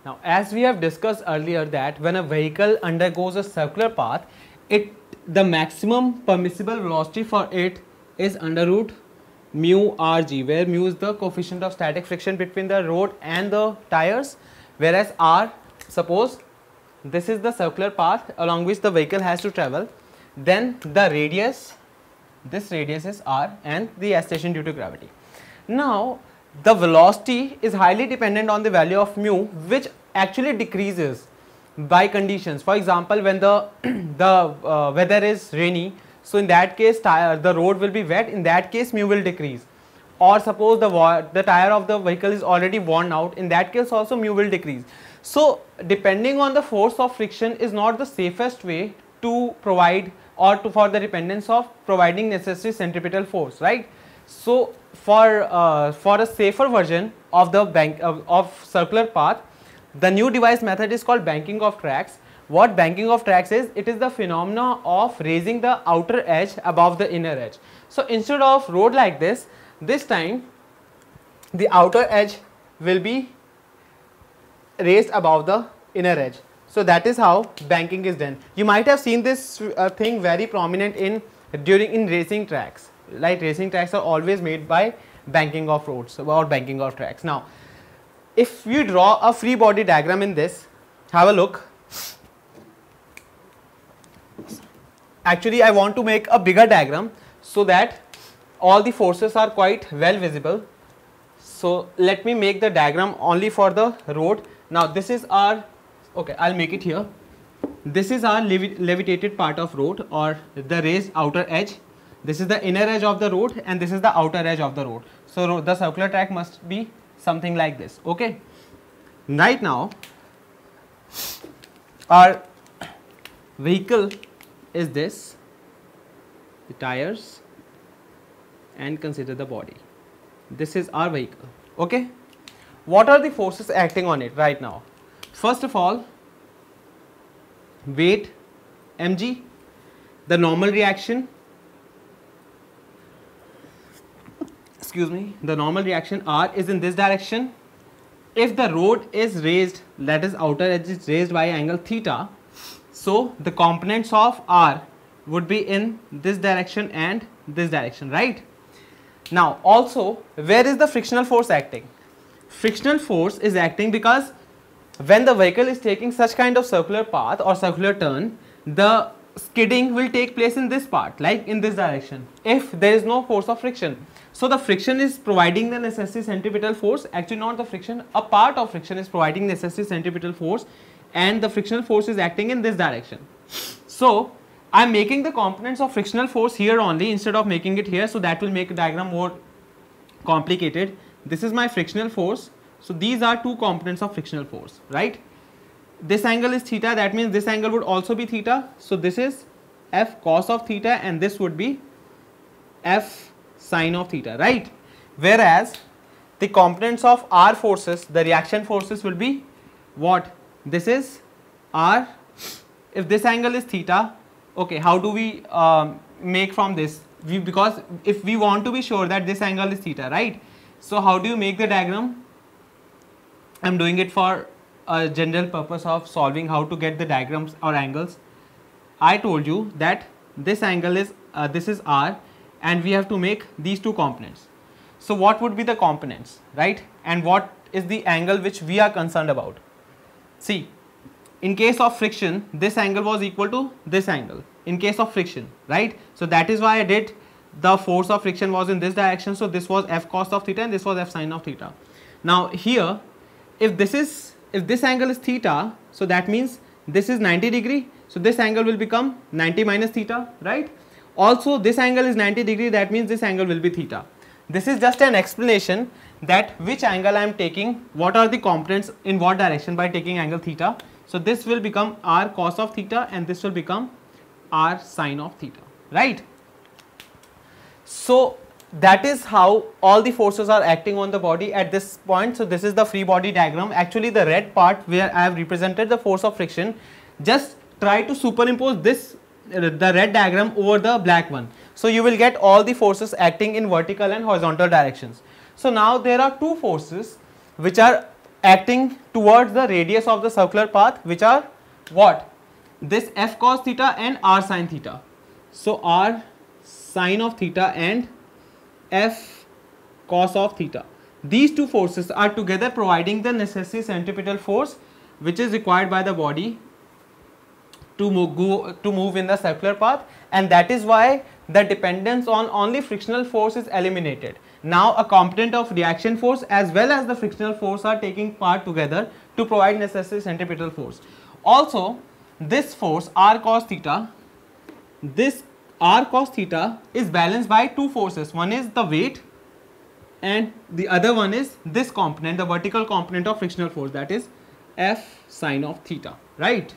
Now, as we have discussed earlier that when a vehicle undergoes a circular path, the maximum permissible velocity for it is under root mu rg, where mu is the coefficient of static friction between the road and the tires, whereas r, suppose this is the circular path along which the vehicle has to travel, then the radius, this radius is r, and the acceleration due to gravity. Now, the velocity is highly dependent on the value of mu, which actually decreases by conditions. For example, when the weather is rainy, so in that case the road will be wet, in that case mu will decrease. Or suppose the tire of the vehicle is already worn out, in that case also mu will decrease. So depending on the force of friction is not the safest way to provide or for the dependence of providing necessary centripetal force, right? So for a safer version of the of circular path, the new device method is called banking of tracks. What banking of tracks is? It is the phenomena of raising the outer edge above the inner edge. So instead of road like this time the outer edge will be raised above the inner edge. So that is how banking is done. You might have seen this thing very prominent in racing tracks. Like racing tracks are always made by banking of roads or banking of tracks. Now, if you draw a free body diagram in this, have a look. Actually, I want to make a bigger diagram so that all the forces are quite well visible. So let me make the diagram only for the road. Now this is our, okay, I'll make it here. This is our levitated part of road or the raised outer edge. This is the inner edge of the road and this is the outer edge of the road. So the circular track must be something like this, okay. Right now our vehicle is this, the tires, and consider the body. This is our vehicle, okay. What are the forces acting on it right now? First of all, weight mg, the normal reaction, excuse me, the normal reaction r is in this direction. If the road is raised, that is outer edge is raised by angle theta, so the components of r would be in this direction and this direction, right? Now also, where is the frictional force acting? Frictional force is acting because when the vehicle is taking such kind of circular path or circular turn, the skidding will take place in this part, like in this direction, if there is no force of friction. So the friction is providing the necessary centripetal force, actually not the friction, a part of friction is providing necessary centripetal force, and the frictional force is acting in this direction. So I am making the components of frictional force here only instead of making it here, so that will make the diagram more complicated. This is my frictional force. So these are two components of frictional force, right? This angle is theta, that means this angle would also be theta. So this is F cos of theta and this would be F sin of theta, right? Whereas the components of R forces, the reaction forces will be what? This is R. If this angle is theta, okay, how do we make from this? Because if we want to be sure that this angle is theta, right? So how do you make the diagram? I am doing it for a general purpose of solving how to get the diagrams or angles. I told you that this angle is this is R and we have to make these two components. So what would be the components, right? And what is the angle which we are concerned about? See, in case of friction, this angle was equal to this angle in case of friction, right? So that is why I did the force of friction was in this direction. So this was F cos of theta and this was F sin of theta. Now here, if this angle is theta, so that means this is 90 degree. So this angle will become 90 minus theta, right? Also this angle is 90 degree, that means this angle will be theta. This is just an explanation that which angle I am taking, what are the components in what direction by taking angle theta. So this will become R cos of theta and this will become R sin of theta, right? So that is how all the forces are acting on the body at this point. So this is the free body diagram. Actually the red part where I have represented the force of friction, just try to superimpose this the red diagram over the black one. So you will get all the forces acting in vertical and horizontal directions. So now there are two forces which are acting towards the radius of the circular path, which are what? This f cos theta and r sin theta. So r sin of theta and f cos of theta. These two forces are together providing the necessary centripetal force which is required by the body to move in the circular path, and that is why the dependence on only frictional force is eliminated. Now a component of reaction force as well as the frictional force are taking part together to provide necessary centripetal force. Also, this force r cos theta, this r cos theta is balanced by two forces. One is the weight and the other one is this component, the vertical component of frictional force, that is f sin of theta, right?